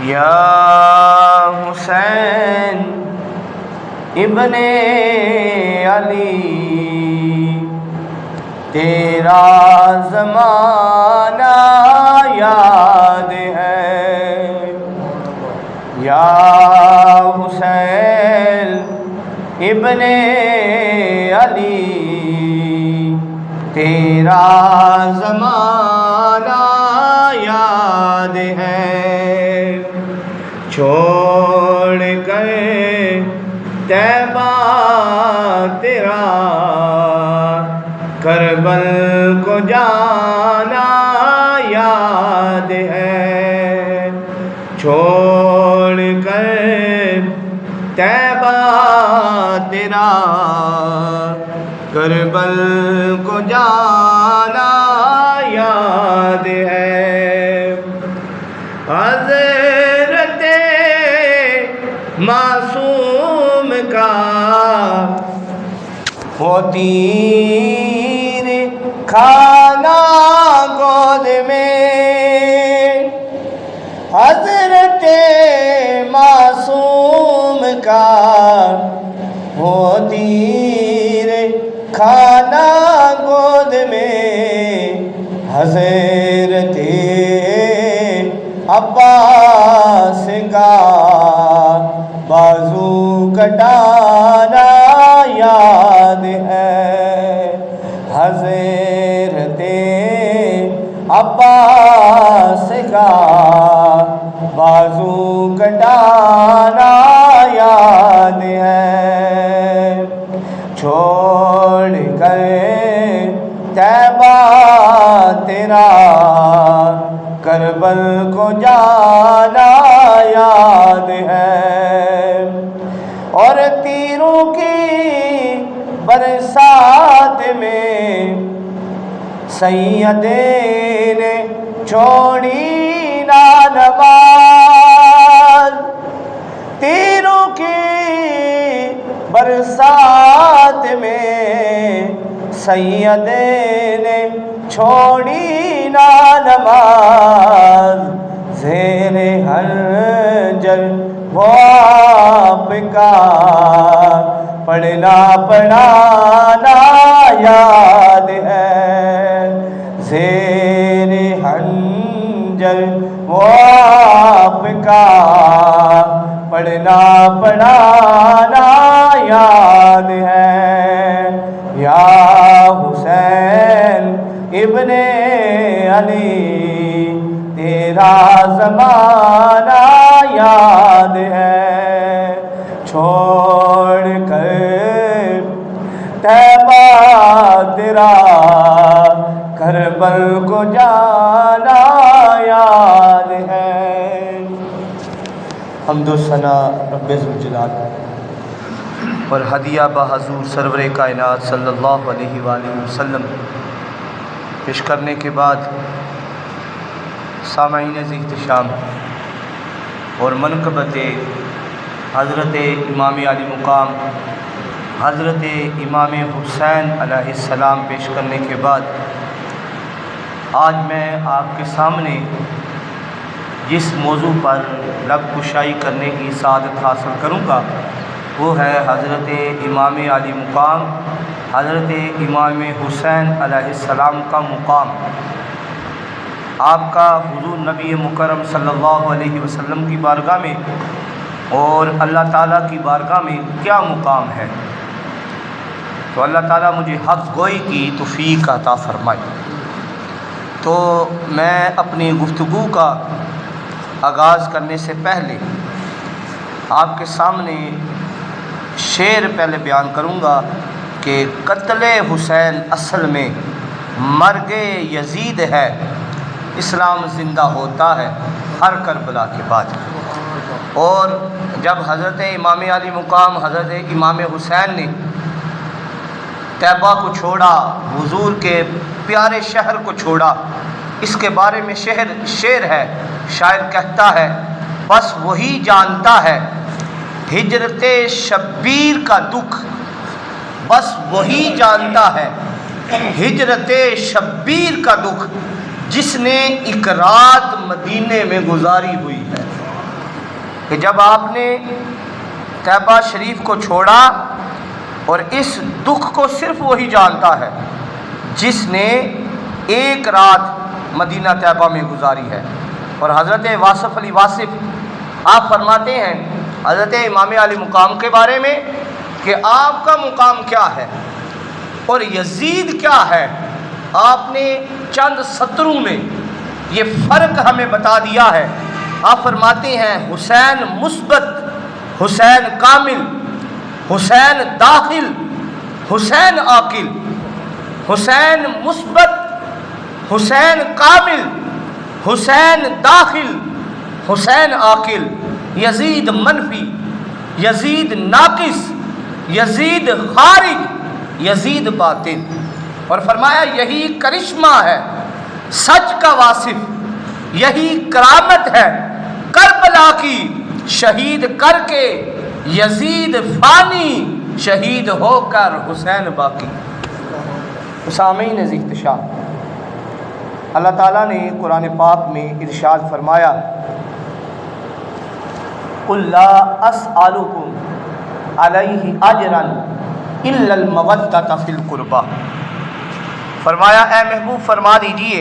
یا حسین ابن علی تیرا زمانہ یاد ہے، یا حسین ابن علی تیرا زمانہ یاد ہے، چھوڑ کر طیبہ تیرا کربل کو جانا یاد ہے، چھوڑ کر طیبہ تیرا کربل کو جانا یاد ہے، حضرت معصوم کا وہ تیر کھانا گود میں، حضرت معصوم کا وہ تیر کھانا گود میں، حضرت عباس کا بازو کٹانا یاد ہے، حضرت عباس کا بازو کٹانا یاد ہے، چھوڑ کر طیبہ تیرا کربل کو جانا یاد ہے، اور تیروں کی برسات میں سید نے چھوڑی نہ نماز، تیروں کی برسات میں سید نے چھوڑی نہ نماز، زیر حنجر وہ آپ کا پڑھنا پڑھانا یاد ہے، زیر حنجر وہ آپ کا پڑھنا پڑھانا یاد ہے، یا حسین ابن علی تیرا زمانہ یاد ہے، چھوڑ کر طیبہ تیرا کربل کو جانا یاد ہے۔ حمد و ثنا رب ذوالجلال اور ہدیہ بحضور سرور کائنات صلی اللہ علیہ وآلہ وسلم پیش کرنے کے بعد سامعین ذی احتشام اور منقبت حضرت امام علی مقام حضرت امام حسین علیہ السلام پیش کرنے کے بعد آج میں آپ کے سامنے جس موضوع پر لب کشائی کرنے کی سعادت حاصل کروں گا وہ ہے حضرت امام علی مقام حضرت امام حسین علیہ السلام کا مقام، آپ کا حضور نبی مکرم صلی اللہ علیہ وسلم کی بارگاہ میں اور اللہ تعالیٰ کی بارگاہ میں کیا مقام ہے۔ تو اللہ تعالیٰ مجھے حق گوئی کی توفیق عطا فرمائے۔ تو میں اپنی گفتگو کا آغاز کرنے سے پہلے آپ کے سامنے شعر پہلے بیان کروں گا کہ قتل حسین اصل میں مرگ یزید ہے، اسلام زندہ ہوتا ہے ہر کربلا کے بعد۔ اور جب حضرت امام علی مقام حضرت امام حسین نے طیبہ کو چھوڑا، حضور کے پیارے شہر کو چھوڑا، اس کے بارے میں شعر ہے، شاعر کہتا ہے بس وہی جانتا ہے ہجرت شبیر کا دکھ، بس وہی جانتا ہے ہجرت شبیر کا دکھ، جس نے ایک رات مدینے میں گزاری ہوئی ہے۔ کہ جب آپ نے طیبہ شریف کو چھوڑا، اور اس دکھ کو صرف وہی جانتا ہے جس نے ایک رات مدینہ طیبہ میں گزاری ہے۔ اور حضرت واصف علی واصف آپ فرماتے ہیں حضرت امام علی مقام کے بارے میں کہ آپ کا مقام کیا ہے اور یزید کیا ہے، آپ نے چند سطروں میں یہ فرق ہمیں بتا دیا ہے۔ آپ فرماتے ہیں حسین مثبت، حسین کامل، حسین داخل، حسین عاقل۔ حسین مثبت، حسین کامل، حسین داخل، حسین عاقل۔ یزید منفی، یزید ناقص، یزید خارج، یزید باطن۔ اور فرمایا یہی کرشمہ ہے سچ کا واصف، یہی کرامت ہے کربلا کی، شہید کر کے یزید فانی، شہید ہو کر حسین باقی۔ سامعین عزیز احتشام، اللہ تعالیٰ نے قرآن پاک میں ارشاد فرمایا قُلْ لَا أَسْأَلُكُمْ عَلَيْهِ أَجْرًا إِلَّا الْمَوَدَّةَ فِي الْقُرْبَى۔ فرمایا اے محبوب فرما دیجئے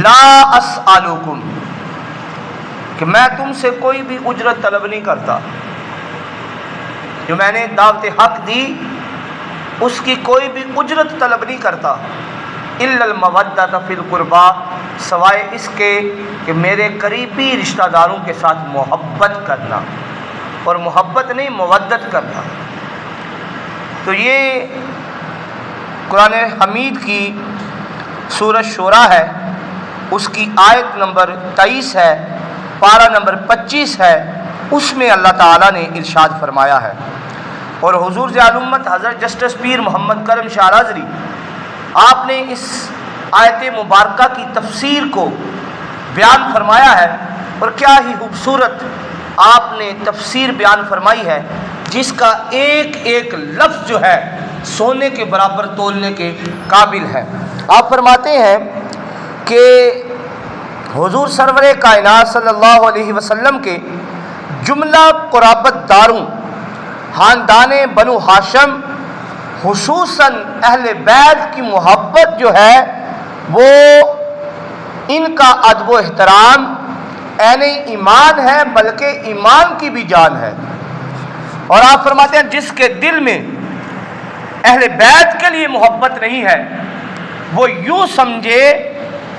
لا اسألکم، کہ میں تم سے کوئی بھی اجرت طلب نہیں کرتا، جو میں نے دعوت حق دی اس کی کوئی بھی اجرت طلب نہیں کرتا، الا المودۃ فی القربى، سوائے اس کے کہ میرے قریبی رشتہ داروں کے ساتھ محبت کرنا، اور محبت نہیں مودت کرنا۔ تو یہ قرآن حمید کی سورہ شورى ہے، اس کی آیت نمبر 23 ہے، پارہ نمبر 25 ہے، اس میں اللہ تعالیٰ نے ارشاد فرمایا ہے۔ اور حضور ضیاء الامت حضرت جسٹس پیر محمد کرم شاہ رازری آپ نے اس آیت مبارکہ کی تفسیر کو بیان فرمایا ہے، اور کیا ہی خوبصورت آپ نے تفسیر بیان فرمائی ہے، جس کا ایک ایک لفظ جو ہے سونے کے برابر تولنے کے قابل ہے۔ آپ فرماتے ہیں کہ حضور سرور کائنات صلی اللہ علیہ وسلم کے جملہ قرابت داروں خاندان بنو ہاشم، خصوصاً اہل بیت کی محبت جو ہے وہ ان کا ادب و احترام عین ایمان ہے، بلکہ ایمان کی بھی جان ہے۔ اور آپ فرماتے ہیں جس کے دل میں اہل بیت کے لیے محبت نہیں ہے، وہ یوں سمجھے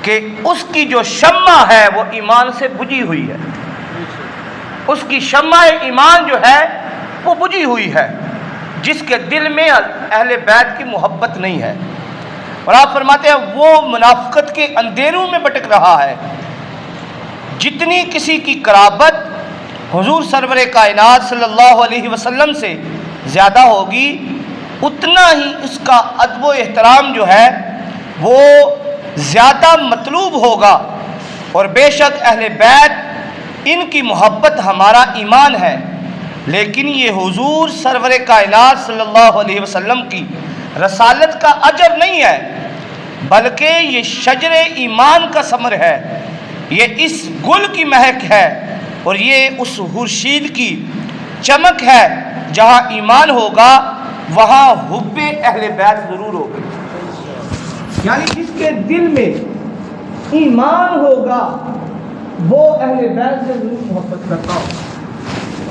کہ اس کی جو شمع ہے وہ ایمان سے بجھی ہوئی ہے، اس کی شمع ایمان جو ہے وہ بجھی ہوئی ہے، جس کے دل میں اہل بیت کی محبت نہیں ہے۔ اور آپ فرماتے ہیں وہ منافقت کے اندھیروں میں بھٹک رہا ہے۔ جتنی کسی کی قرابت حضور سرور کائنات صلی اللہ علیہ وسلم سے زیادہ ہوگی، اتنا ہی اس کا ادب و احترام جو ہے وہ زیادہ مطلوب ہوگا۔ اور بے شک اہل بیت ان کی محبت ہمارا ایمان ہے، لیکن یہ حضور سرور کائنات صلی اللہ علیہ وسلم کی رسالت کا اجر نہیں ہے، بلکہ یہ شجر ایمان کا ثمر ہے، یہ اس گل کی مہک ہے، اور یہ اس خورشید کی چمک ہے۔ جہاں ایمان ہوگا وہاں حب اہل بیت ضرور ہوگی، یعنی جس کے دل میں ایمان ہوگا وہ اہل بیت سے ضرور محبت کرتا ہوگا۔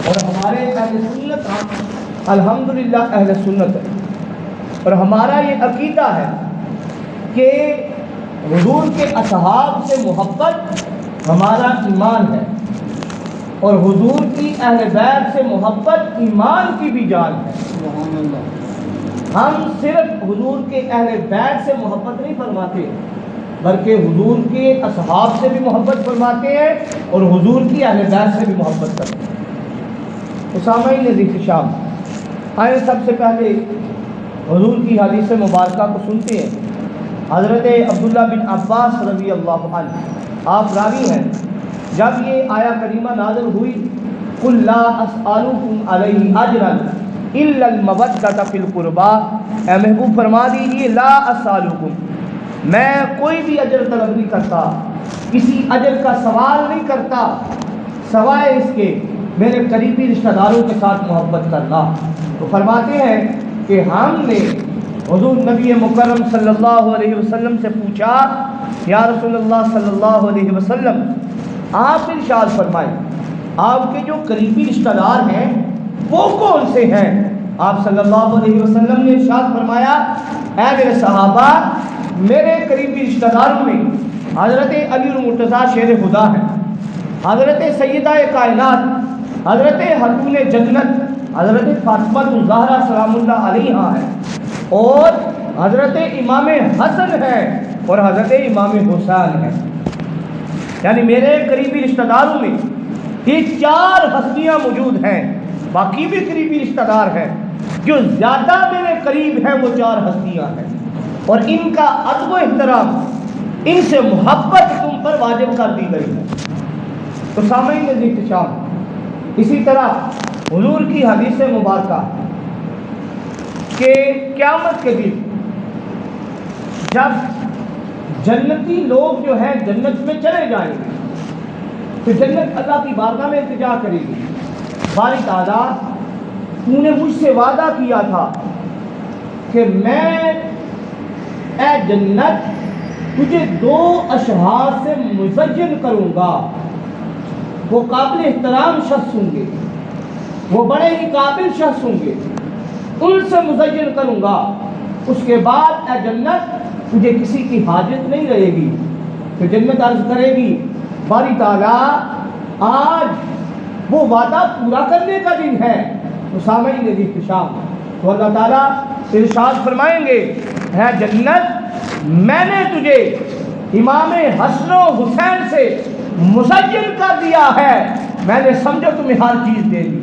اور ہمارے اہل سنت ہم الحمدللہ اہل سنت ہے، اور ہمارا یہ عقیدہ ہے کہ حضور کے اصحاب سے محبت ہمارا ایمان ہے، اور حضور کی اہل بیت سے محبت ایمان کی بھی جان ہے۔ سبحان اللہ۔ ہم صرف حضور کے اہل بیت سے محبت نہیں فرماتے، بلکہ حضور کے اصحاب سے بھی محبت فرماتے ہیں، اور حضور کی اہل بیت سے بھی محبت کرتے ہیں۔ سامعین عزیز شام، آئیں سب سے پہلے حضور کی حدیث مبارکہ کو سنتے ہیں۔ حضرت عبداللہ بن عباس رضی اللہ عنہ آپ راوی ہیں، جب یہ آیا کریمہ نازل ہوئی قُلْ لَا أَسْأَلُكُمْ عَلَيْهِ أَجْرًا إِلَّا الْمَوَدَّةَ فِي الْقُرْبَى، اے محبوب فرما دیجیے لا أَسْأَلُكُمْ، میں کوئی بھی اجر طلب نہیں کرتا، کسی اجر کا سوال نہیں کرتا، سوائے اس کے میرے قریبی رشتہ داروں کے ساتھ محبت کرنا۔ تو فرماتے ہیں کہ ہم نے حضور نبی مکرم صلی اللہ علیہ وسلم سے پوچھا، یا رسول اللہ صلی اللہ علیہ وسلم، آپ ارشاد فرمائیں آپ کے جو قریبی رشتہ دار ہیں وہ کون سے ہیں؟ آپ صلی اللہ علیہ وسلم نے ارشاد فرمایا، اے میرے صحابہ، میرے قریبی رشتہ داروں میں حضرت علی المرتضیٰ شیر خدا ہے، حضرت سیدہ کائنات حضرت خاتون جنت حضرت فاطمہ الزہرا سلام اللہ علیہا ہے، اور حضرت امام حسن ہے، اور حضرت امام حسین ہے۔ یعنی میرے قریبی رشتہ داروں میں یہ 4 ہستیاں موجود ہیں۔ باقی بھی قریبی رشتہ دار ہیں، جو زیادہ میرے قریب ہیں وہ 4 ہستیاں ہیں، اور ان کا ادب و احترام، ان سے محبت تم پر واجب کر دی گئی ہے۔ تو سامعین احتشام، اسی طرح حضور کی حدیث مبارکہ کہ قیامت کے دن جب جنتی لوگ جو ہیں جنت میں چلے جائیں گے تو جنت اللہ کی بارگاہ میں التجا کرے گی، باری تعالیٰ تو نے مجھ سے وعدہ کیا تھا کہ میں اے جنت تجھے 2 اشخاص سے مزین کروں گا، وہ قابل احترام شخص ہوں گے، وہ بڑے ہی قابل شخص ہوں گے، ان سے مزین کروں گا، اس کے بعد اے جنت تجھے کسی کی حاجت نہیں رہے گی۔ تو جنت عرض کرے گی، باری تعالیٰ آج وہ وعدہ پورا کرنے کا دن ہے۔ تو سامعین احتشام، تو اللہ تعالیٰ ارشاد فرمائیں گے، اے جنت میں نے تجھے امام حسن و حسین سے مزین کر دیا ہے، میں نے سمجھو تمہیں ہر چیز دے دی۔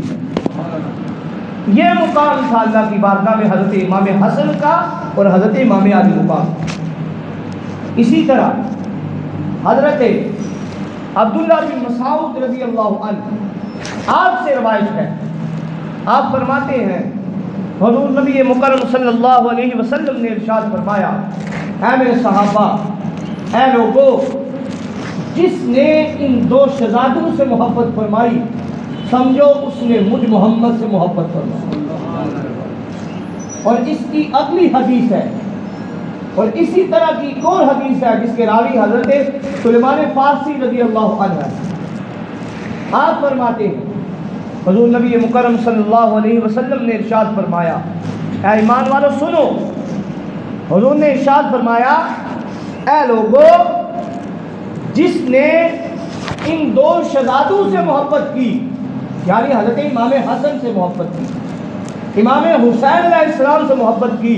یہ مقام تھا اللہ کی بارگاہ میں حضرت امام حسن کا اور حضرت امام علی مقام۔ اسی طرح حضرت عبداللہ بن مسعود رضی اللہ عنہ، آپ سے روایت ہے، آپ فرماتے ہیں حضور نبی مکرم صلی اللہ علیہ وسلم نے ارشاد فرمایا، اے میرے صحابہ، اے لوگو، جس نے ان 2 شہزادوں سے محبت فرمائی سمجھو اس نے مجھ محمد سے محبت فرمائی۔ اور اس کی اگلی حدیث ہے، اور اسی طرح کی ایک اور حدیث ہے جس کے راوی حضرت سلیمان فارسی رضی اللہ عنہ ہے۔ آپ فرماتے ہیں حضور نبی مکرم صلی اللہ علیہ وسلم نے ارشاد فرمایا، اے ایمان والو سنو، حضور نے ارشاد فرمایا، اے لوگو، جس نے ان 2 شہزادوں سے محبت کی، یعنی حضرت امام حسن سے محبت کی، امام حسین علیہ السلام سے محبت کی،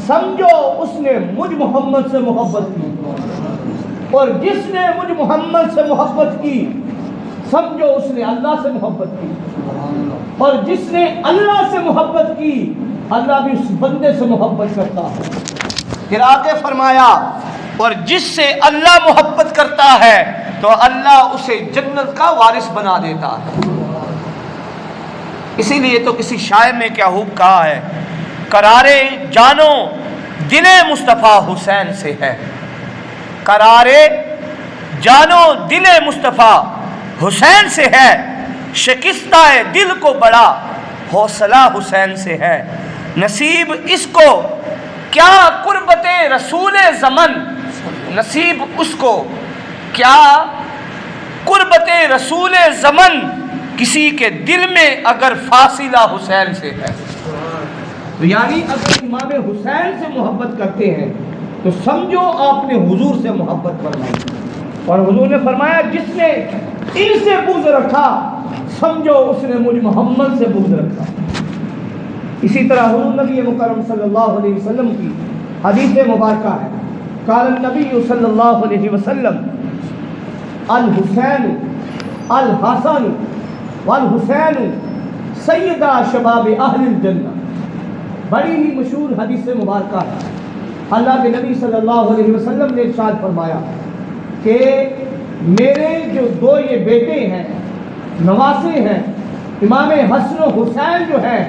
سمجھو اس نے مجھ محمد سے محبت کی، اور جس نے مجھ محمد سے محبت کی سمجھو اس نے اللہ سے محبت کی، اور جس نے اللہ سے محبت کی اللہ بھی اس بندے سے محبت کرتا ہے۔ پھر آگے فرمایا، اور جس سے اللہ محبت کرتا ہے تو اللہ اسے جنت کا وارث بنا دیتا ہے۔ اسی لیے تو کسی شاعر نے کیا خوب کہا ہے، قرارے جانو دل مصطفیٰ حسین سے ہے، قرارے جانو دل مصطفیٰ حسین سے ہے، شکستہ دل کو بڑا حوصلہ حسین سے ہے، نصیب اس کو کیا قربت رسول زمن، نصیب اس کو کیا قربت رسول زمن، کسی کے دل میں اگر فاصلہ حسین سے ہے۔ تو یعنی اگر امام حسین سے محبت کرتے ہیں تو سمجھو آپ نے حضور سے محبت فرمائی، اور حضور نے فرمایا جس نے ان سے بغض رکھا سمجھو اس نے مجھ محمد سے بغض رکھا۔ اسی طرح حضور نبی مکرم صلی اللہ علیہ وسلم کی حدیث مبارکہ ہے، قال النبی صلی اللہ علیہ وسلم، الحسین الحسن والحسین سیدہ شباب اہل الجنہ۔ بڑی ہی مشہور حدیث مبارکہ ہے، اللہ کے نبی صلی اللہ علیہ وسلم نے ارشاد فرمایا کہ میرے جو 2 یہ بیٹے ہیں، نواسے ہیں، امام حسن و حسین جو ہیں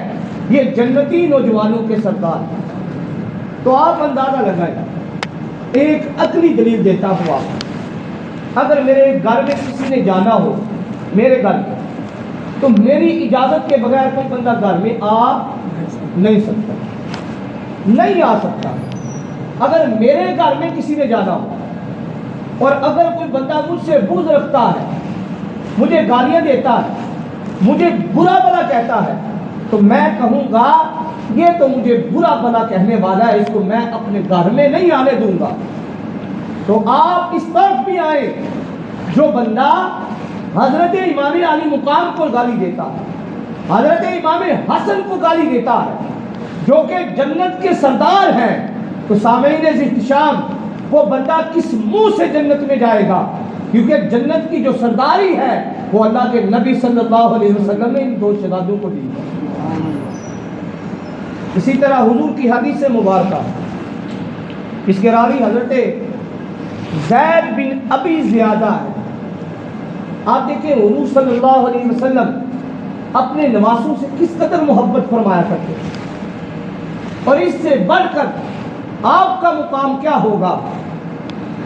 یہ جنتی نوجوانوں کے سردار ہیں۔ تو آپ اندازہ لگائیں، ایک عقلی دلیل دیتا ہوں آپ، اگر میرے گھر میں کسی نے جانا ہو، میرے گھر میں، تو میری اجازت کے بغیر کوئی بندہ گھر میں آ نہیں سکتا، نہیں آ سکتا۔ اگر میرے گھر میں کسی نے جانا ہو اور اگر کوئی بندہ مجھ سے بغض رکھتا ہے، مجھے گالیاں دیتا ہے، مجھے برا بھلا کہتا ہے، تو میں کہوں گا یہ تو مجھے برا بھلا کہنے والا ہے، اس کو میں اپنے گھر میں نہیں آنے دوں گا۔ تو آپ اس طرف بھی آئیں، جو بندہ حضرت امام علی مقام کو گالی دیتا ہے، حضرت امام حسن کو گالی دیتا ہے، جو کہ جنت کے سردار ہیں، تو سامعین احتشام، وہ بندہ کس منہ سے جنت میں جائے گا؟ کیونکہ جنت کی جو سرداری ہے وہ اللہ کے نبی صلی اللہ علیہ وسلم نے ان دو شہزادوں کو دی ہے۔ اسی طرح حضور کی حدیث مبارکہ، اس کے راوی حضرت زید بن ابی زیادہ ہے۔ آپ دیکھیں حضور صلی اللہ علیہ وسلم اپنے نواسوں سے کس قدر محبت فرمایا کرتے ہیں، اور اس سے بڑھ کر آپ کا مقام کیا ہوگا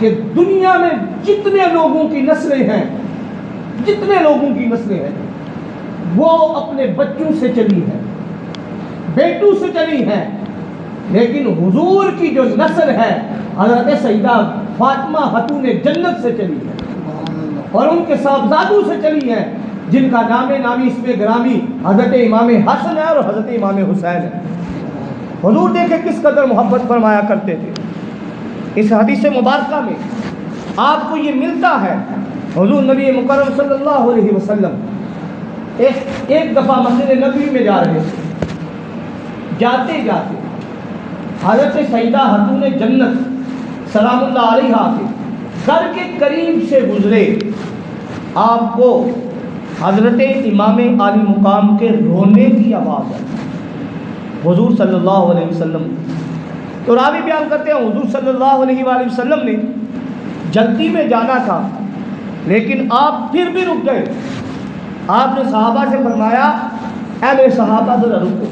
کہ دنیا میں جتنے لوگوں کی نسلیں ہیں، جتنے لوگوں کی نسلیں ہیں، وہ اپنے بچوں سے چلی ہیں، بیٹوں سے چلی ہیں، لیکن حضور کی جو نسل ہے حضرت سیدہ فاطمہ خاتون جنت سے چلی ہے، اور ان کے صاحبزادوں سے چلی ہیں، جن کا نام نامی اس میں گرامی حضرت امام حسن ہے اور حضرت امام حسین ہے۔ حضور دیکھیں کس قدر محبت فرمایا کرتے تھے۔ اس حدیث مبارکہ میں آپ کو یہ ملتا ہے، حضور نبی مکرم صلی اللہ علیہ وسلم ایک دفعہ مسجد نبوی میں جا رہے تھے، جاتے جاتے حضرت سیدہ خاتون جنت سلام اللہ علیہا کے گھر کے قریب سے گزرے، آپ کو حضرت امام علی مقام کے رونے کی آواز آئی۔ حضور صلی اللہ علیہ وسلم، تو راوی بیان کرتے ہیں حضور صلی اللہ علیہ وآلہ وسلم نے جلدی میں جانا تھا، لیکن آپ پھر بھی رک گئے۔ آپ نے صحابہ سے فرمایا اے میرے صحابہ ذرا رکو۔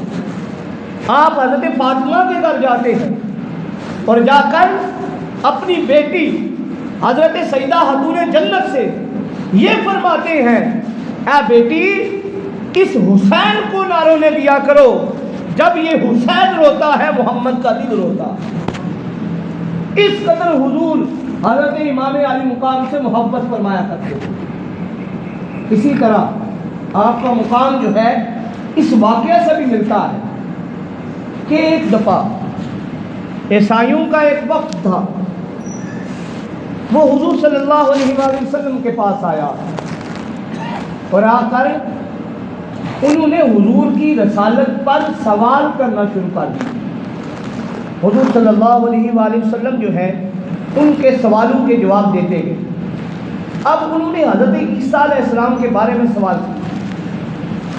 آپ حضرت فاطمہ کے گھر جاتے ہیں اور جا کر اپنی بیٹی حضرت سیدہ خاتون جنت سے یہ فرماتے ہیں اے بیٹی اس حسین کو نہ رونے دیا کرو، جب یہ حسین روتا ہے محمد کا دل روتا ہے۔ اس قدر حضور حضرت امام علی مقام سے محبت فرمایا کرتے تھے۔ اسی طرح آپ کا مقام جو ہے اس واقعہ سے بھی ملتا ہے کہ ایک دفعہ عیسائیوں کا ایک وقت تھا، وہ حضور صلی اللہ علیہ وآلہ وسلم کے پاس آیا اور آ کر انہوں نے حضور کی رسالت پر سوال کرنا شروع کر دیا۔ حضور صلی اللہ علیہ وآلہ وسلم جو ہے ان کے سوالوں کے جواب دیتے گئے۔ اب انہوں نے حضرت عیسیٰ علیہ السلام کے بارے میں سوال کیا،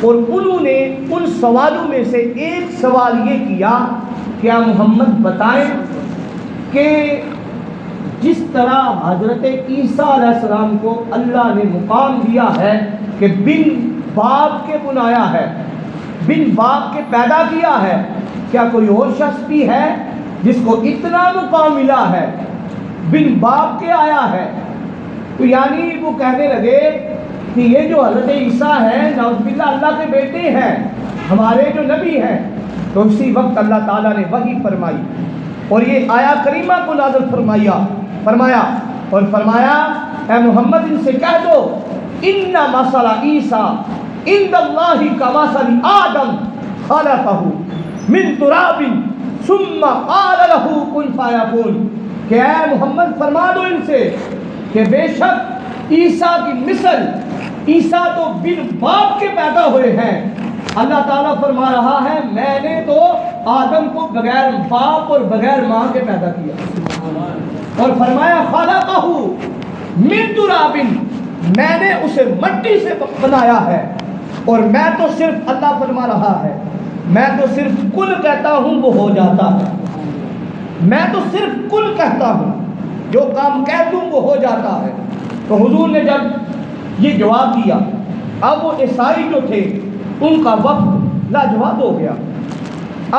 اور انہوں نے ان سوالوں میں سے ایک سوال یہ کیا کیا محمد بتائیں کہ جس طرح حضرت عیسیٰ علیہ السلام کو اللہ نے مقام دیا ہے کہ بن باپ کے بنایا ہے، بن باپ کے پیدا کیا ہے، کیا کوئی اور شخص بھی ہے جس کو اتنا مقام ملا ہے، بن باپ کے آیا ہے؟ تو یعنی وہ کہنے لگے کہ یہ جو حضرت عیسیٰ ہے نعوذ باللہ اللہ کے بیٹے ہیں، ہمارے جو نبی ہیں۔ تو اسی وقت اللہ تعالیٰ نے وحی فرمائی اور یہ آیا کریمہ کو نازل فرمایا اور فرمایا اے محمد ان سے کہہ دو ان مثل عیسیٰ عند اللہ کمثل آدم خلقہ من تراب ثم قال له کن فیکون، کہ اے محمد فرما دو ان سے کہ بے شک عیسیٰ کی مثل، عیسیٰ تو بن باپ کے پیدا ہوئے ہیں۔ اللہ تعالیٰ فرما رہا ہے میں نے تو آدم کو بغیر باپ اور بغیر ماں کے پیدا کیا، اور فرمایا خلقہ من تراب، میں نے اسے مٹی سے بنایا ہے، اور میں تو صرف اللہ فرما رہا ہے میں تو صرف کل کہتا ہوں وہ ہو جاتا ہے، میں تو صرف کل کہتا ہوں، جو کام کہہ دوں وہ ہو جاتا ہے۔ تو حضور نے جب یہ جواب دیا، اب وہ عیسائی جو تھے ان کا وقت لاجواب ہو گیا،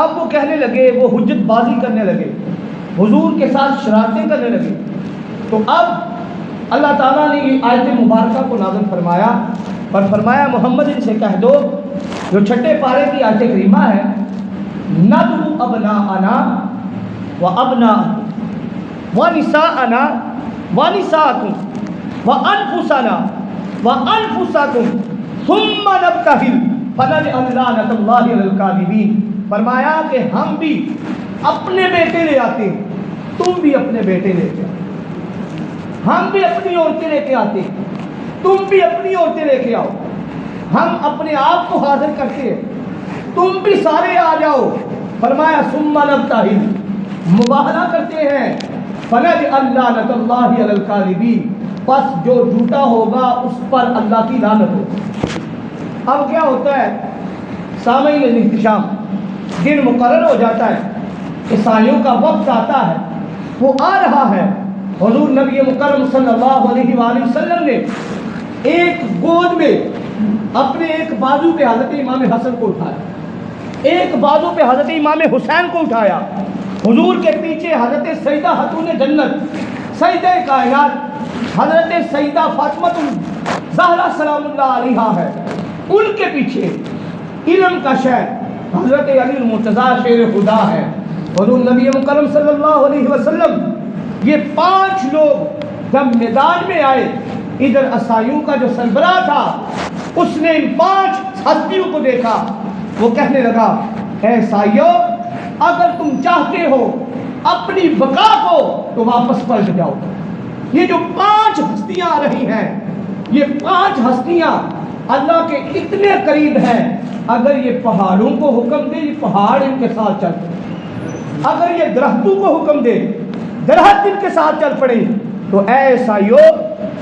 اب وہ کہنے لگے، وہ حجت بازی کرنے لگے، حضور کے ساتھ شرارتیں کرنے لگے۔ تو اب اللہ تعالیٰ نے یہ آیت مبارکہ کو نازل فرمایا اور فرمایا محمد ان سے کہہ دو جو چھٹے پارے کی آیت کریمہ ہے ندعو ابناءنا و ابناءکم و نساءنا و نساءکم و انفسنا و انفسکم ثم نبتہل فنجعل لعنۃ اللہ علی الکاذبین. فرمایا کہ ہم بھی اپنے بیٹے لے آتے ہیں، تم بھی اپنے بیٹے لے کے آتے، ہم بھی اپنی عورتیں لے کے آتے، تم بھی اپنی عورتیں لے کے آؤ، ہم اپنے آپ کو حاضر کرتے ہیں، تم بھی سارے آ جاؤ. فرمایا ثم نبتہل، مباہلہ کرتے ہیں، فنجعل لعنۃ اللہ علی الکاذبین، پس جو جھوٹا ہوگا اس پر اللہ کی لعنت ہوگی. اب کیا ہوتا ہے سامعین احتشام، دن مقرر ہو جاتا ہے، عیسائیوں کا وقت آتا ہے، وہ آ رہا ہے. حضور نبی مکرم صلی اللہ علیہ وآلہ وسلم نے ایک گود میں اپنے ایک بازو پہ حضرت امام حسن کو اٹھایا، ایک بازو پہ حضرت امام حسین کو اٹھایا. حضور کے پیچھے حضرت سیدہ خاتون جنت سیدہ کائنات حضرت سیدہ فاطمہ الزہرا سلام اللہ علیہا ہے، ان کے پیچھے علم کا شہر حضرت علی المرتضیٰ شیر خدا ہے. حضور نبی مکرم صلی اللہ علیہ وسلم یہ 5 لوگ جب میدان میں آئے، ادھر عیسائیوں کا جو سربراہ تھا اس نے ان 5 ہستیوں کو دیکھا، وہ کہنے لگا اے عیسائیوں اگر تم چاہتے ہو اپنی بقا کو تو واپس پلٹ جاؤ. یہ جو 5 ہستیاں آ رہی ہیں، یہ 5 ہستیاں اللہ کے اتنے قریب ہیں، اگر یہ پہاڑوں کو حکم دے یہ پہاڑ ان کے ساتھ چل پڑے، اگر یہ درختوں کو حکم دے درخت ان کے ساتھ چل پڑے. تو اے عیسائیوں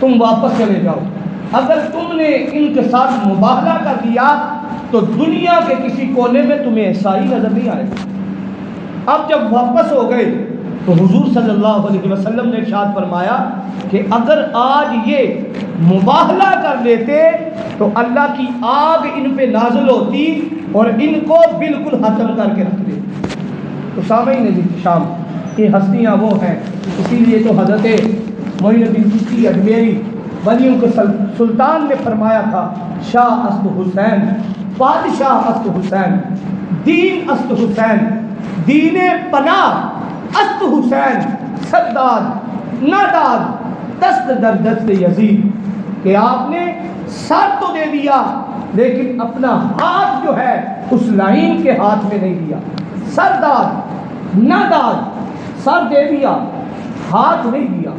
تم واپس چلے جاؤ. اگر تم نے ان کے ساتھ مباہلہ کر دیا تو دنیا کے کسی کونے میں تمہیں عیسائی نظر نہیں آئے گا. اب جب واپس ہو گئے تو حضور صلی اللہ علیہ وسلم نے ارشاد فرمایا کہ اگر آج یہ مباہلہ کر لیتے تو اللہ کی آگ ان پہ نازل ہوتی اور ان کو بالکل ختم کر کے رکھ دیتی. تو سامعین احتشام، یہ ہستیاں وہ ہیں، اسی لیے تو حضرت معین الدین چشتی اجمیری ولیوں کے سلطان نے فرمایا تھا شاہ است حسین، بادشاہ است حسین، دین است حسین، دین پناہ است حسین، سرداد ناداد دست در دست یزید. کہ آپ نے سر تو دے دیا لیکن اپنا ہاتھ جو ہے اس لائن کے ہاتھ میں نہیں دیا. سرداد ناداد، سر دے دیا ہاتھ نہیں دیا.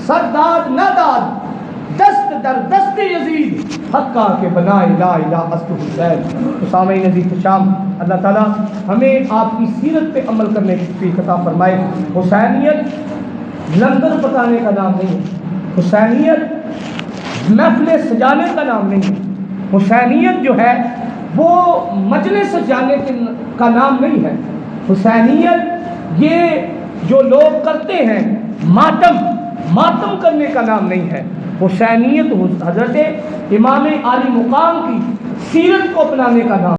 سرداد ناداد دست در دست یزید، حقا کے بنائے لا الہ است حسین. تو سامعین احتشام، اللہ تعالیٰ ہمیں آپ کی سیرت پہ عمل کرنے کی توفیق عطا فرمائے. حسینیت لنگر پکانے کا نام نہیں ہے، حسینیت محفلیں سجانے کا نام نہیں ہے، حسینیت جو ہے وہ مجلس سجانے کا نام نہیں ہے. حسینیت یہ جو لوگ کرتے ہیں ماتم کرنے کا نام نہیں ہے. حسینیت حضرت امام عالی مقام کی سیرت کو اپنانے کا نام